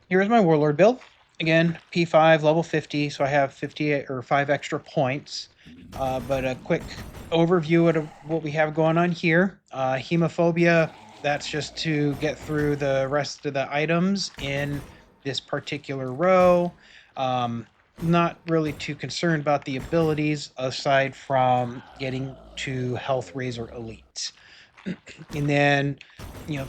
Here's my Warlord build. Again, P5, level 50, so I have 50 or 5 extra points. But a quick overview of what we have going on here. Hemophobia, that's just to get through the rest of the items in this particular row. Not really too concerned about the abilities aside from getting to Health Razor Elite. And then,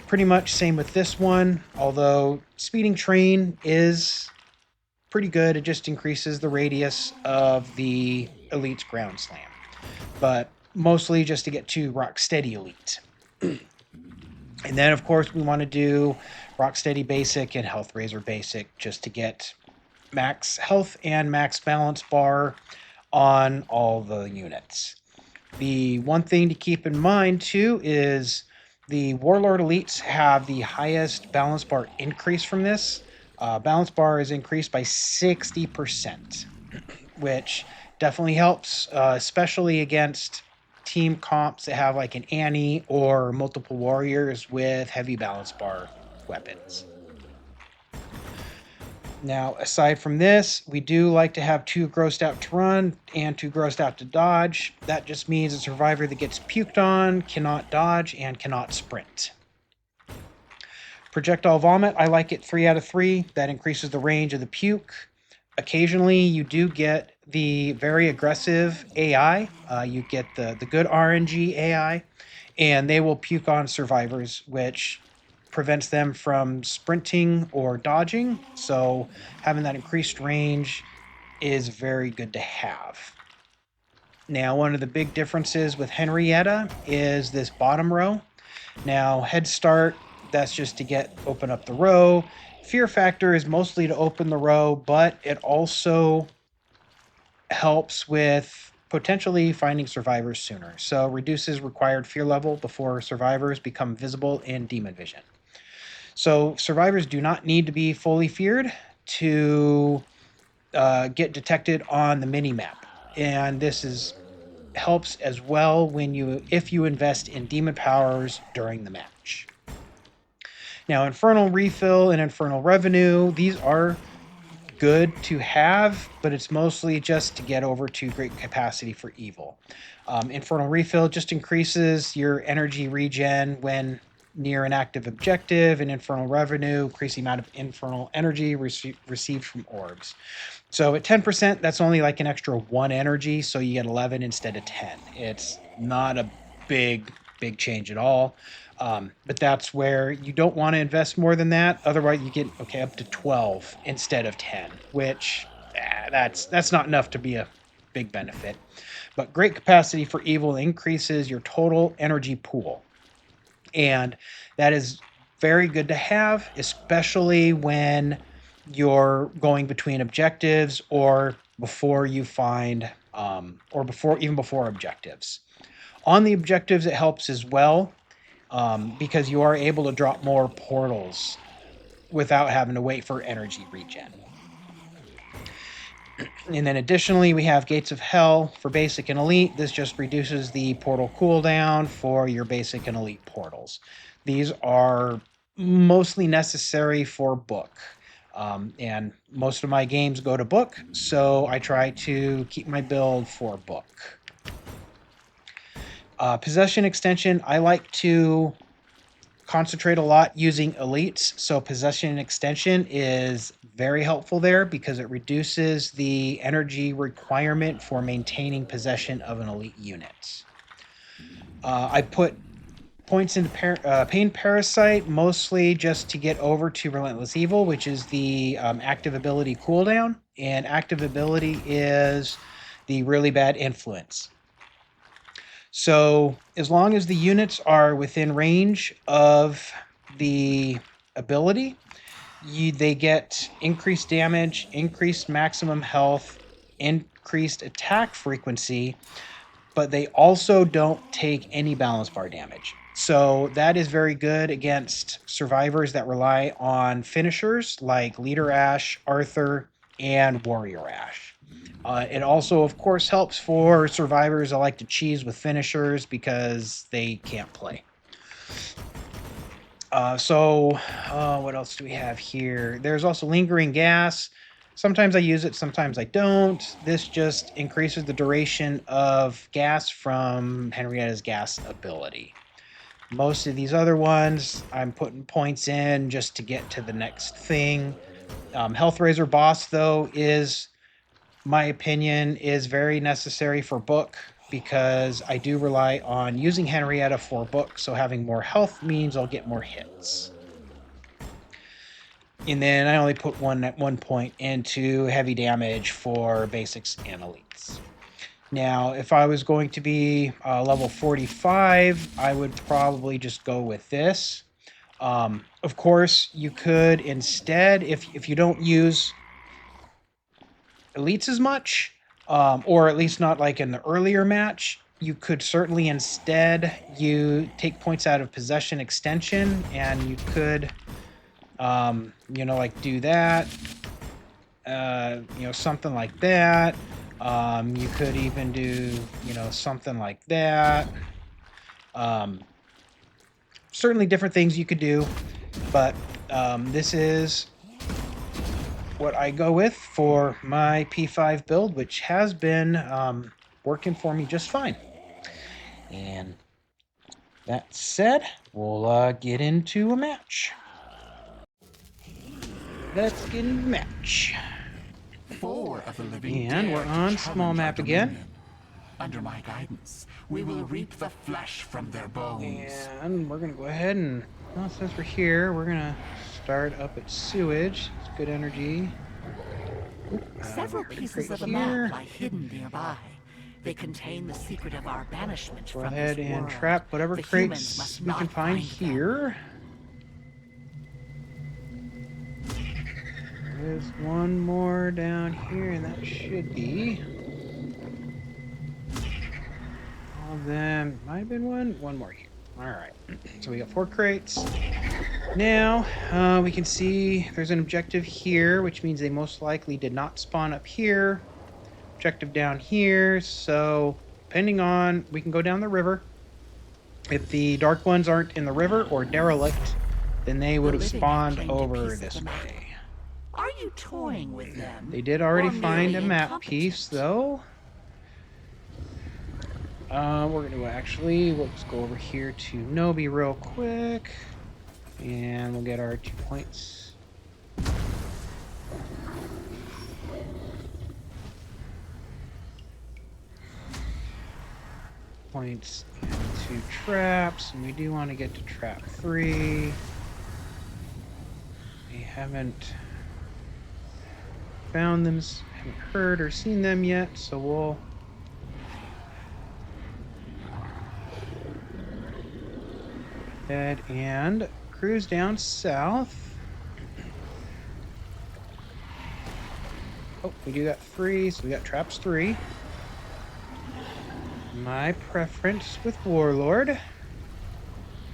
pretty much same with this one, although speeding train is pretty good. It just increases the radius of the elite's ground slam, but mostly just to get to Rocksteady Elite. And then, of course, we want to do Rocksteady Basic and Health Razor Basic just to get max health and max balance bar on all the units. The one thing to keep in mind too is the Warlord Elites have the highest balance bar increase from this. Balance bar is increased by 60%, which definitely helps, especially against team comps that have like an Annie or multiple warriors with heavy balance bar weapons. Now, aside from this, we do like to have 2 grossed out to run and 2 grossed out to dodge. That just means a survivor that gets puked on cannot dodge and cannot sprint. Projectile vomit, I like it 3 out of 3. That increases the range of the puke. Occasionally, you do get the very aggressive AI. You get the good RNG AI, and they will puke on survivors, which prevents them from sprinting or dodging. So having that increased range is very good to have. Now, one of the big differences with Henrietta is this bottom row. Now, Head Start, that's just to open up the row. Fear Factor is mostly to open the row, but it also helps with potentially finding survivors sooner. So reduces required fear level before survivors become visible in demon vision. So survivors do not need to be fully feared to get detected on the mini map, and this helps as well if you invest in demon powers during the match. Now, Infernal Refill and Infernal Revenue, these are good to have, but it's mostly just to get over to great capacity for evil. Infernal Refill just increases your energy regen when near an active objective, and Infernal Revenue increase the amount of infernal energy received from orbs. So at 10%, that's only like an extra 1 energy, so you get 11 instead of 10. It's not a big change at all. But that's where you don't want to invest more than that. Otherwise, you get up to 12 instead of 10, which that's not enough to be a big benefit. But great capacity for evil increases your total energy pool, and that is very good to have, especially when you're going between objectives or before you find or before objectives. On the objectives, it helps as well, because you are able to drop more portals without having to wait for energy regen. And then additionally, we have Gates of Hell for basic and elite. This just reduces the portal cooldown for your basic and elite portals. These are mostly necessary for book. And most of my games go to book, so I try to keep my build for book. Possession extension, I like to concentrate a lot using elites, so possession extension is very helpful there because it reduces the energy requirement for maintaining possession of an elite unit. I put points into Pain Parasite mostly just to get over to Relentless Evil, which is the active ability cooldown, and active ability is the really bad influence. So as long as the units are within range of the ability, they get increased damage, increased maximum health, increased attack frequency, but they also don't take any balance bar damage. So that is very good against survivors that rely on finishers like Leader Ash, Arthur, and Warrior Ash. It also, of course, helps for survivors that like to cheese with finishers because they can't play. What else do we have here? There's also lingering gas. Sometimes I use it, sometimes I don't. This just increases the duration of gas from Henrietta's gas ability. Most of these other ones, I'm putting points in just to get to the next thing. Health Razor Boss, though, is, my opinion, is very necessary for book because I do rely on using Henrietta for book, so having more health means I'll get more hits. And then I only put one point into heavy damage for basics and elites. Now, if I was going to be level 45, I would probably just go with this. Of course, you could instead, if you don't use elites as much, or at least not like in the earlier match, you could certainly instead you take points out of possession extension, and you could, like do that, something like that. You could even do, something like that. Certainly different things you could do, but this is what I go with for my P5 build, which has been working for me just fine. And that said, we'll get into a match. Let's get into the match. 4 of the living And we're on small map again. Under my guidance, we will reap the flesh from their bones. And we're going to go ahead and, well, since we're here, we're going to start up at sewage. It's good energy. Several pieces of the map lie hidden nearby. They contain the secret of our banishment Go from ahead this and world. trap whatever The crates humans must we not can find them. here. There's one more down here, and that should be all of them. Might have been one more here. All right, so we got 4 crates. Now we can see there's an objective here, which means they most likely did not spawn up here. Objective down here, so depending on, we can go down the river. If the dark ones aren't in the river or derelict, then they would have spawned over this way. Are you toying with them? They did already find a map piece, though. We're going to actually, let's go over here to Nobi real quick. And we'll get our 2 points. Points into traps, and we do want to get to trap 3. We haven't found them, haven't heard or seen them yet, so we'll head and cruise down south. Oh, we do got 3, so we got traps 3. My preference with Warlord.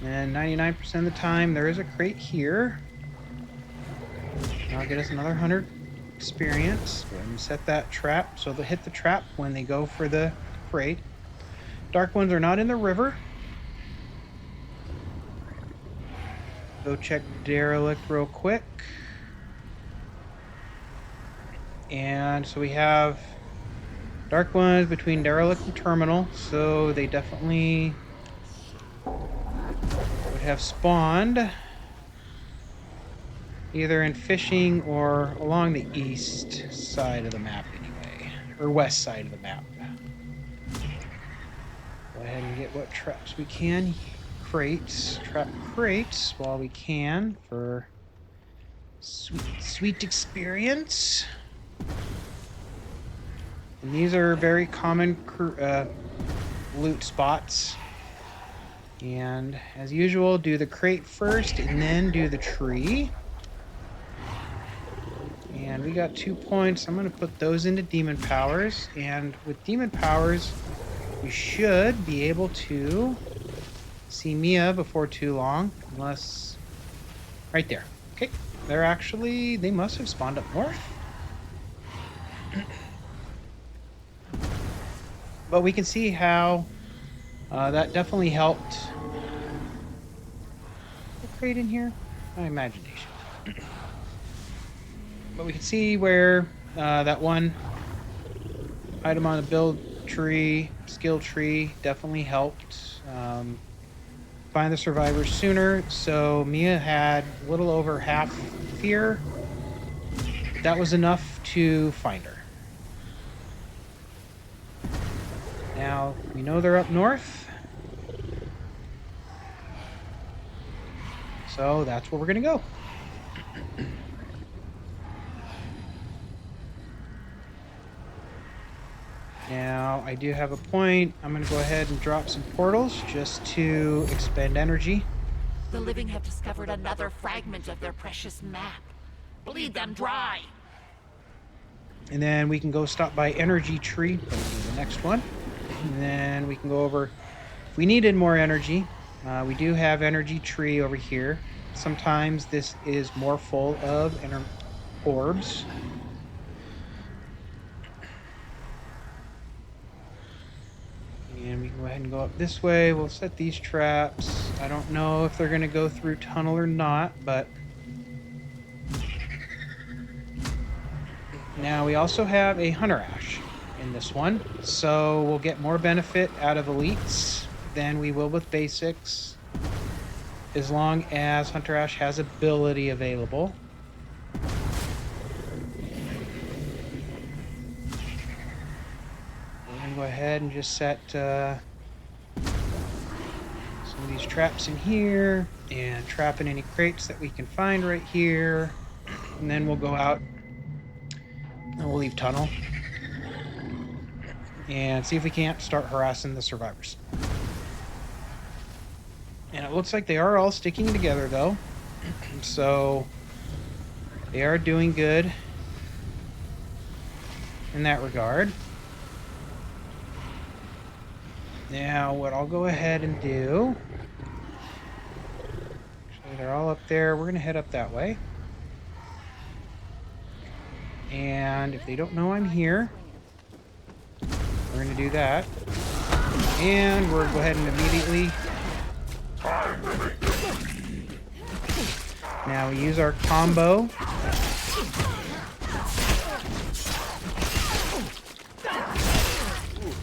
And 99% of the time there is a crate here. That'll get us another 100 experience. Go ahead and set that trap so they'll hit the trap when they go for the crate. Dark ones are not in the river. Go check derelict real quick. And so we have dark ones between derelict and terminal, so they definitely would have spawned either in fishing or along the east side of the map anyway, or west side of the map. Go ahead and get what traps we can. Trap crates while we can for sweet experience. And these are very common loot spots. And as usual, do the crate first and then do the tree. And we got 2 points. I'm going to put those into demon powers. And with demon powers, we should be able to see Mia before too long. Unless... right there. Okay. They must have spawned up north. But we can see how that definitely helped crate in here? My imagination. But we can see where that one item on the build tree, skill tree, definitely helped find the survivors sooner. So Mia had a little over half fear. But that was enough to find her. Now, we know they're up north. So that's where we're going to go. Now, I do have a point. I'm going to go ahead and drop some portals just to expend energy. The living have discovered another fragment of their precious map. Bleed them dry! And then we can go stop by Energy Tree, the next one. And then we can go over, if we needed more energy, we do have Energy Tree over here. Sometimes this is more full of orbs. And we can go ahead and go up this way. We'll set these traps. I don't know if they're going to go through tunnel or not, but... Now we also have a Hunter Ash in this one, so we'll get more benefit out of elites than we will with basics, as long as Hunter Ash has ability available. We're going to go ahead and just set some of these traps in here and trap in any crates that we can find right here, and then we'll go out and we'll leave tunnel and see if we can't start harassing the survivors. And it looks like they are all sticking together though, so they are doing good in that regard. Now what I'll go ahead and do, actually they're all up there, we're gonna head up that way. And if they don't know I'm here, we're going to do that. And we'll go ahead and immediately... Now we use our combo. And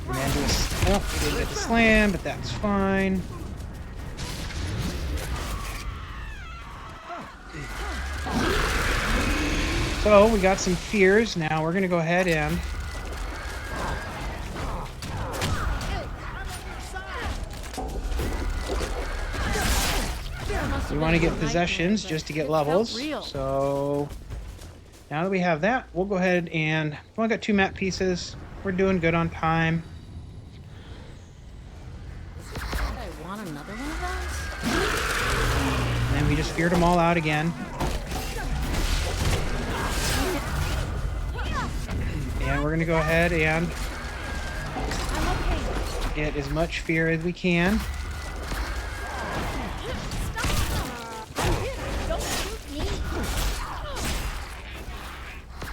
then do a... Oh, we didn't get the slam, but that's fine. So we got some fears. Now we're going to go ahead and we want to get possessions just to get levels. So now that we have that, we'll go ahead and we only got 2 map pieces. We're doing good on time. I want another one of those. And then we just feared them all out again. And we're going to go ahead and get as much fear as we can.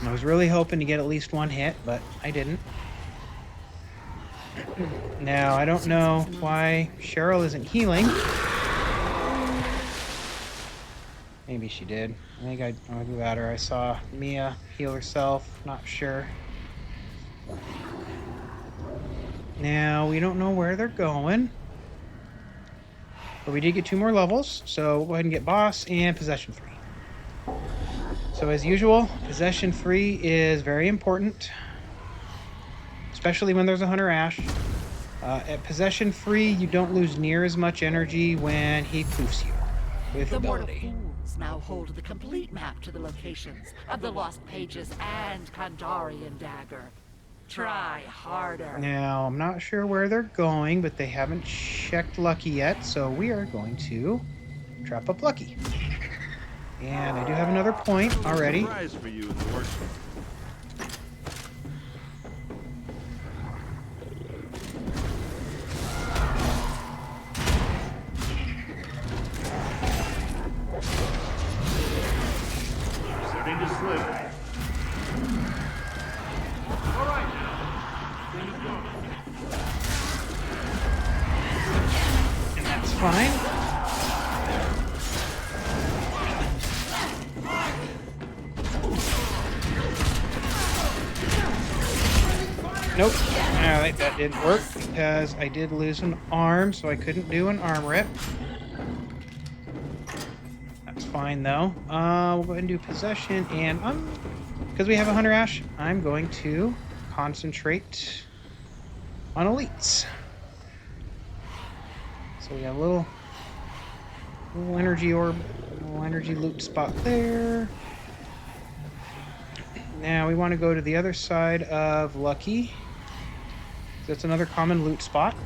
I was really hoping to get at least 1 hit, but I didn't. Now, I don't know why Cheryl isn't healing. Maybe she did. I think I got her. I saw Mia heal herself. Not sure. Now, we don't know where they're going. But we did get 2 more levels, so we'll go ahead and get Boss and Possession 3. So as usual, Possession 3 is very important. Especially when there's a Hunter Ash. At Possession 3, you don't lose near as much energy when he poofs you with ability. The mortal fools now hold the complete map to the locations of the Lost Pages and Kandarian Dagger. Try harder. Now, I'm not sure where they're going, but they haven't checked Lucky yet, so we are going to trap up Lucky. And I do have another point already. Prize for you in the workshop. Starting to slip. All right now. Then it's gone. And that's fine. Nope. Alright, that didn't work because I did lose an arm, so I couldn't do an arm rip. That's fine though. We'll go ahead and do possession, and because we have a Hunter Ash, I'm going to concentrate on elites. So we have a little energy orb, little energy loot spot there. Now we want to go to the other side of Lucky. That's another common loot spot.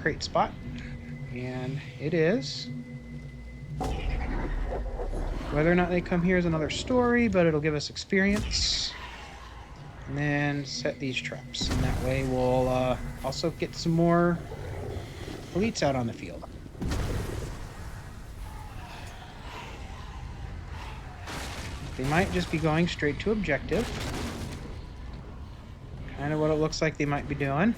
Crate spot. And it is. Whether or not they come here is another story, but it'll give us experience. And then set these traps. And that way we'll also get some more elites out on the field. They might just be going straight to objective. Kind of what it looks like they might be doing.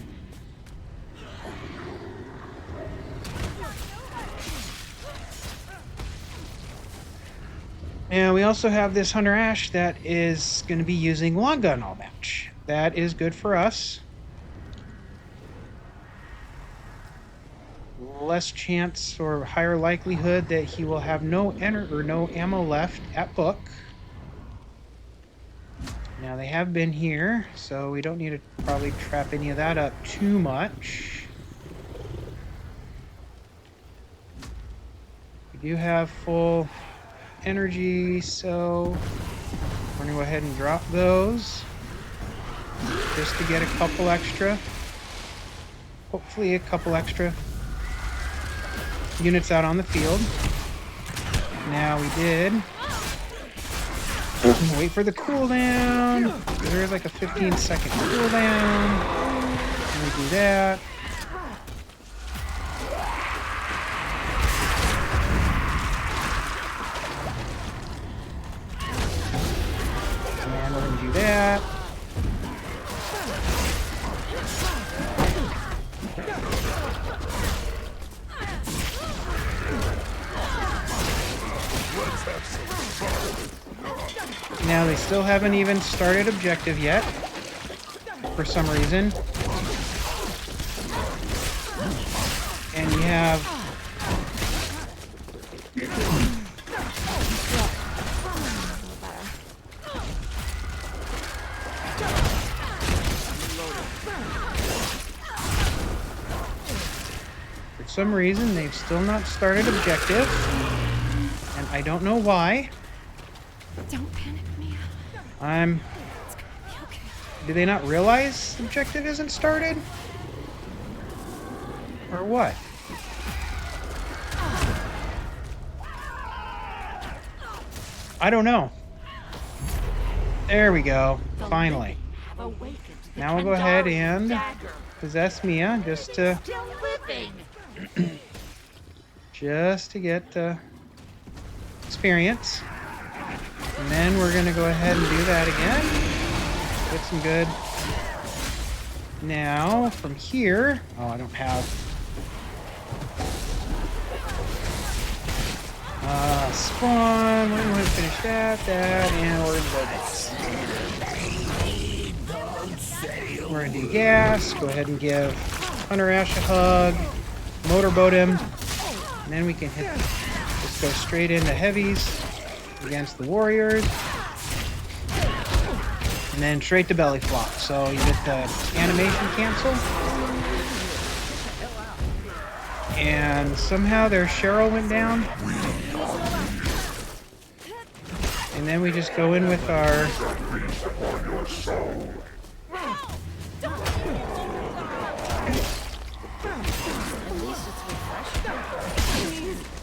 Now we also have this Hunter Ash that is going to be using long gun all match. That is good for us. Less chance or higher likelihood that he will have no ammo left at book. Now they have been here, so we don't need to probably trap any of that up too much. We do have full energy, so we're gonna go ahead and drop those just to get a couple extra, hopefully a couple extra units out on the field. Now we did wait for the cooldown. There's like a 15-second cooldown. And we do that. And we're going to do that. Now they still haven't even started objective yet, for some reason. And you have for some reason they've still not started objective, and I don't know why. Don't panic, Mia. I'm... It's gonna be okay. Do they not realize objective isn't started? Or what? I don't know. There we go. Finally. Now we'll go ahead and possess Mia just to get experience. And then we're going to go ahead and do that again. Get some good. Now, from here... Oh, I don't have... spawn. We're going to finish that, and we're going to go gas. We're going to do gas. Go ahead and give Hunter Ash a hug. Motorboat him. And then we can just go straight into heavies against the warriors, and then straight to belly flop. So you get the animation cancel, and somehow their Cheryl went down, and then we just go in with our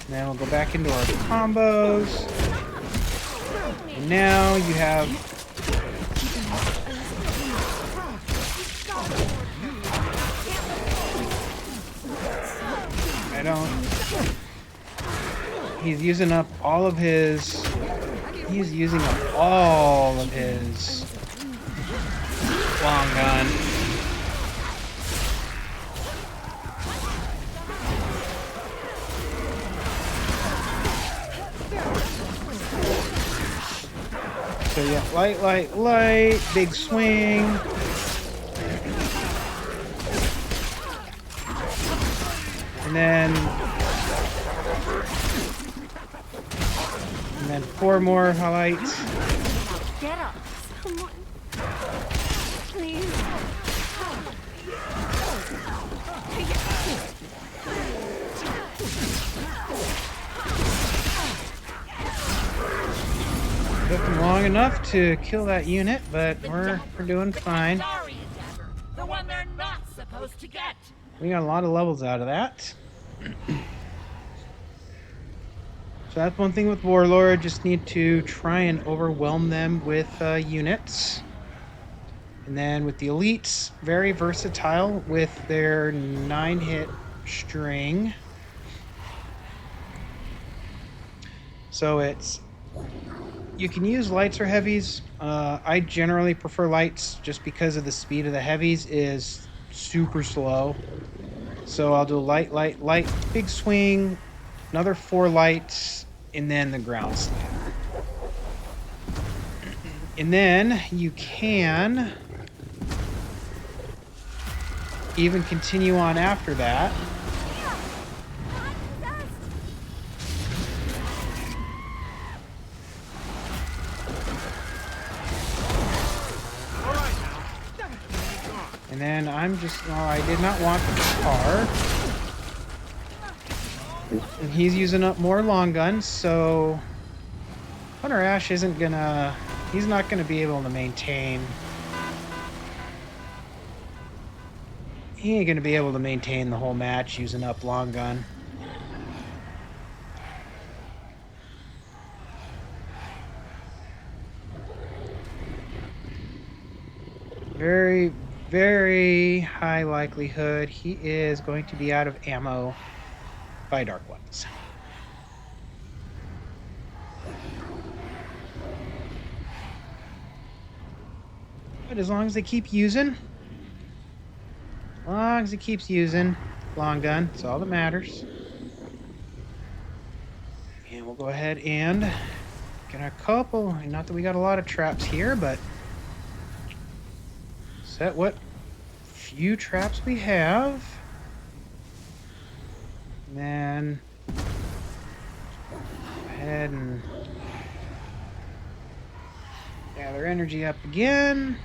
then we'll go back into our combos. And now you have he's using up all of his long gun. So yeah, light, big swing. And then 4 more lights. Get up. Someone. Please. Took them long enough to kill that unit, but we're doing fine. Kandarian dagger, the one they're not supposed to get. We got a lot of levels out of that. So that's one thing with Warlord. Just need to try and overwhelm them with units. And then with the elites, very versatile with their 9-hit string. So you can use lights or heavies. I generally prefer lights just because of the speed of the heavies is super slow. So I'll do light, light, light, big swing, another 4 lights, and then the ground slam. And then you can even continue on after that. And then I did not want the car. And he's using up more long guns, so Hunter Ash he's not gonna be able to maintain. He ain't gonna be able to maintain the whole match using up long gun. Very, very high likelihood he is going to be out of ammo by Dark Ones. But as long as they keep using, as long as he keeps using long gun, that's all that matters. And we'll go ahead and get a couple, not that we got a lot of traps here, but set what few traps we have. And then go ahead and gather energy up again.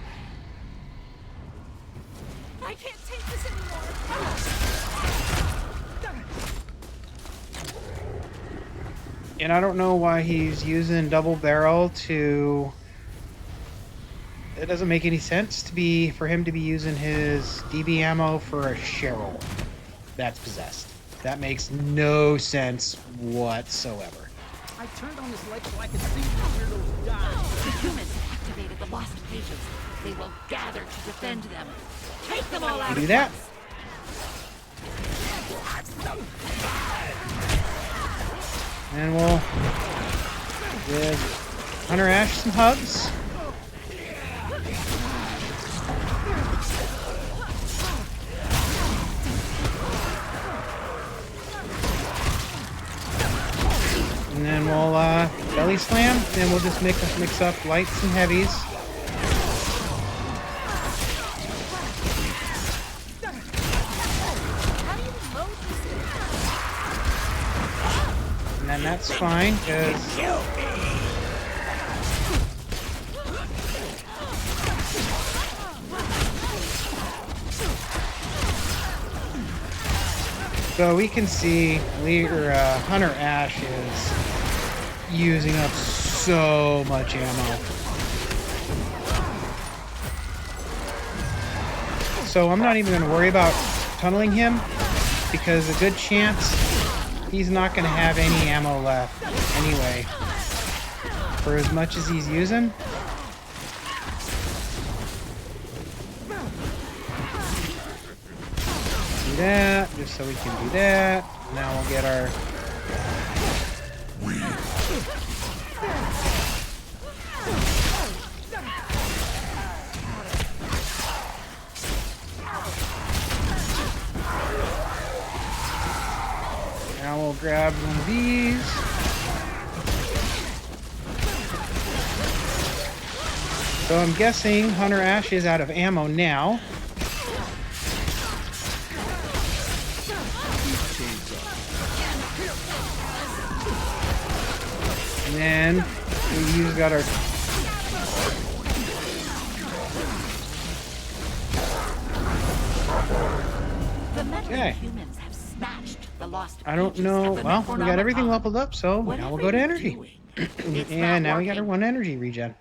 I can't take this anymore. And I don't know why he's using double barrel to... It doesn't make any sense for him to be using his DB ammo for a Cheryl that's possessed. That makes no sense whatsoever. I turned on this light so I could see where those guys. The humans have activated the lost pages. They will gather to defend them. Take them all out. Do that. And we'll give Hunter Ash some hugs. And then we'll belly slam, and we'll just mix up lights and heavies. And then that's fine, because so we can see Hunter Ash is using up so much ammo. So I'm not even going to worry about tunneling him, because a good chance he's not going to have any ammo left anyway for as much as he's using. Do that just so we can do that. Now we'll get our now we'll grab one of these. So I'm guessing Hunter Ash is out of ammo now. These chains And then we got our... The meddling Okay. humans have snatched the lost I don't pages know. of the Well, we got everything Necronomicon. leveled up, so now Whatever we'll go to you're energy. doing, it's not And now we got our working. 1 energy regen.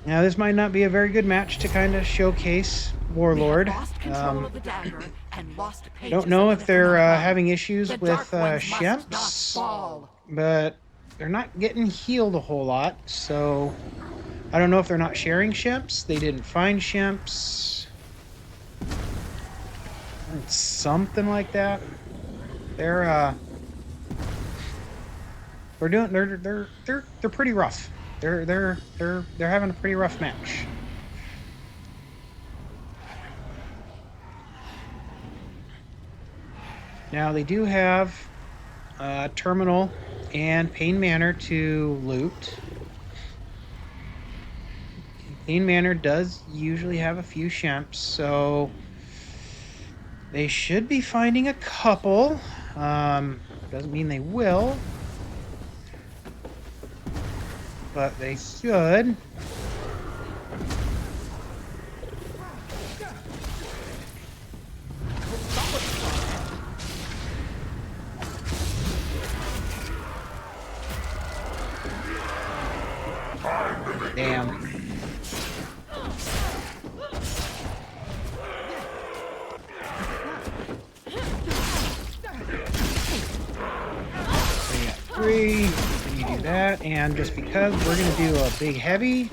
Now, this might not be a very good match to kind of showcase Warlord. We have lost control of the dagger and lost pages Don't know of the if they're Necronomicon. having issues The with Dark Ones must not Shemps, fall. but they're not getting healed a whole lot, so I don't know if they're not sharing Shemps. They didn't find Shemps. Something like that. They're pretty rough. They're having a pretty rough match. Now they do have Terminal and Pain Manor to loot. Pain Manor does usually have a few Shemps, so they should be finding a couple. Doesn't mean they will, but they should. Damn. So you got 3, then you do that, and just because we're gonna do a big heavy,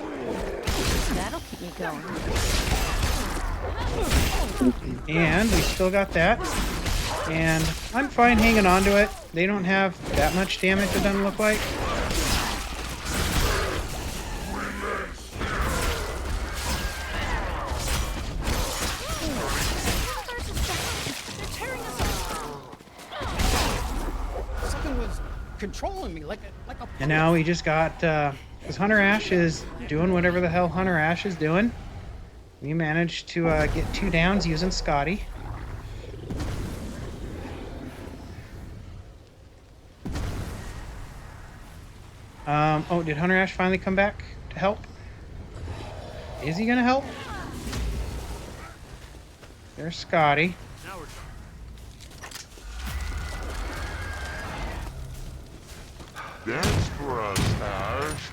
That'll keep me going. and we still got that, and I'm fine hanging on to it. They don't have that much damage, it doesn't look like. They're tearing us apart. Something was controlling me like a And now we just got, because Hunter Ash is doing whatever the hell Hunter Ash is doing. We managed to get 2 downs using Scotty. Oh, did Hunter Ash finally come back to help? Is he gonna help? There's Scotty. Now we're talking. Dance for us, Ash.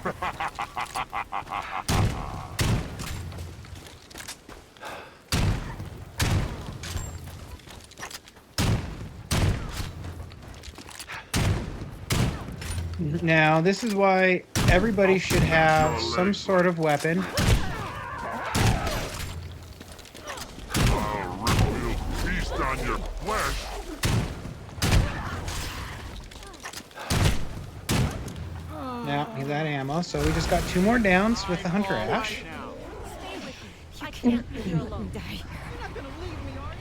Now, this is why everybody should have some sort of weapon. I'll rip you feast on your flesh. Now, he's out of ammo, so we just got 2 more downs with the Hunter Ash. Now, Stay with me. I can't leave you alone. Die. You're not gonna leave me, are you?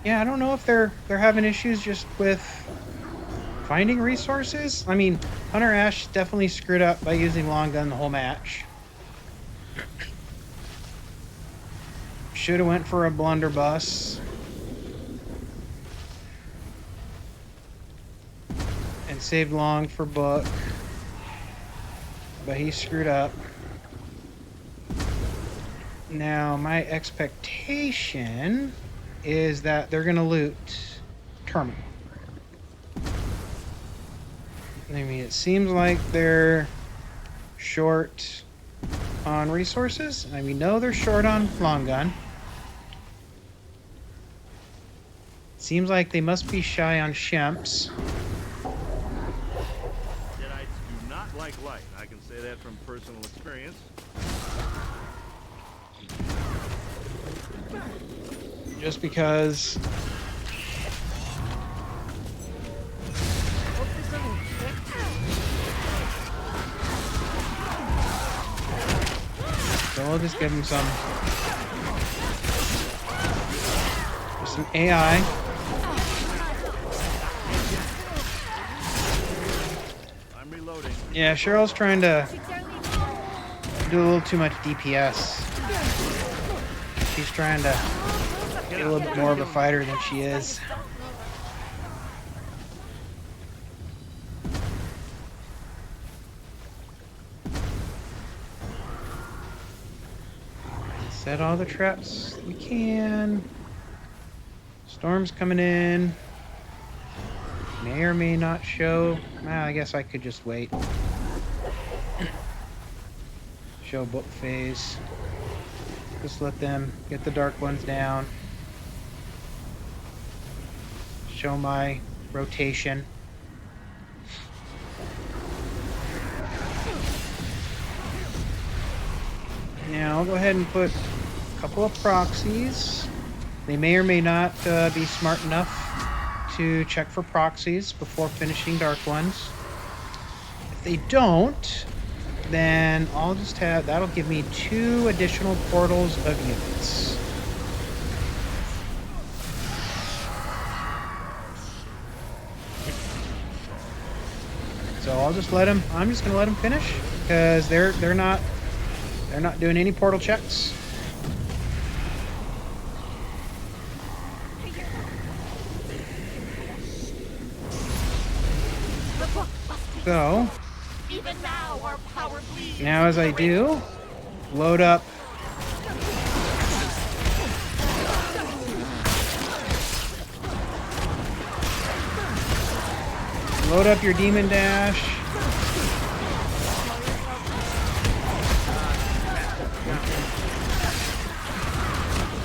Yeah, I don't know if they're having issues just with finding resources. I mean, Hunter Ash definitely screwed up by using long gun the whole match. Should have went for a blunderbuss. And saved long for Book. But he screwed up. Now, my expectation is that they're gonna loot Terminal. I mean, it seems like they're short on resources. And we know they're short on long gun. Seems like they must be shy on Shemps. Jedites do not like light. I can say that from personal experience. Just because so we'll just give him some AI. I'm reloading. Yeah, Cheryl's trying to do a little too much DPS. She's trying to be a little bit more of a fighter than she is. Set all the traps we can. Storm's coming in. May or may not show. Well, I guess I could just wait. Show book phase. Just let them get the dark ones down. Show my rotation. Now I'll go ahead and put a couple of proxies. They may or may not be smart enough to check for proxies before finishing dark ones. If they don't, then I'll just have, that'll give me 2 additional portals of units. So I'll just let them, I'm just gonna let them finish because they're not doing any portal checks. So Even now, our power bleeds. now as I do, load up your demon dash.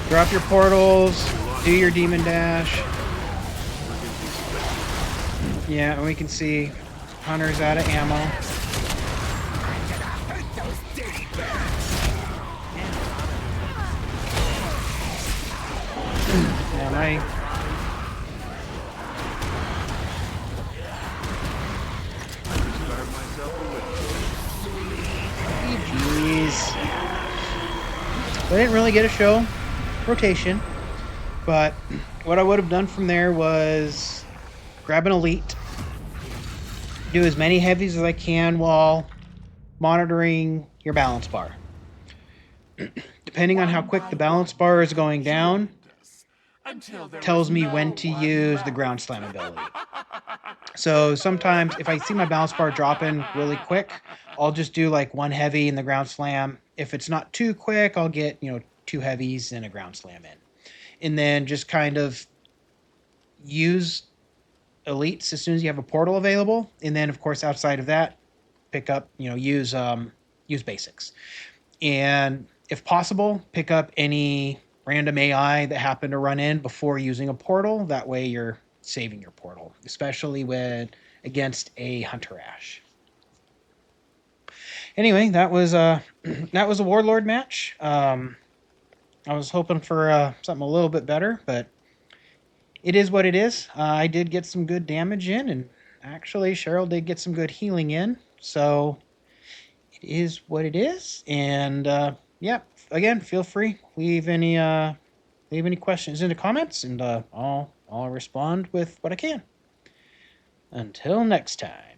Drop your portals, do your demon dash. Yeah, and we can see Hunter's out of ammo. Yeah, my jeez. I didn't really get a show rotation, but what I would have done from there was grab an elite, do as many heavies as I can while monitoring your balance bar. Depending on how quick the balance bar is going down, tells me when to use the ground slam ability. So sometimes if I see my balance bar dropping really quick, I'll just do like 1 heavy in the ground slam. If it's not too quick, I'll get, 2 heavies and a ground slam in. And then just kind of use elites as soon as you have a portal available. And then of course outside of that, pick up, use basics. And if possible, pick up any random AI that happen to run in before using a portal. That way you're saving your portal, especially when against a Hunter Ash. Anyway, that was a Warlord match. I was hoping for something a little bit better, but it is what it is. I did get some good damage in, and actually Cheryl did get some good healing in. So it is what it is. And yeah, again, feel free, leave any questions in the comments, and I'll respond with what I can. Until next time.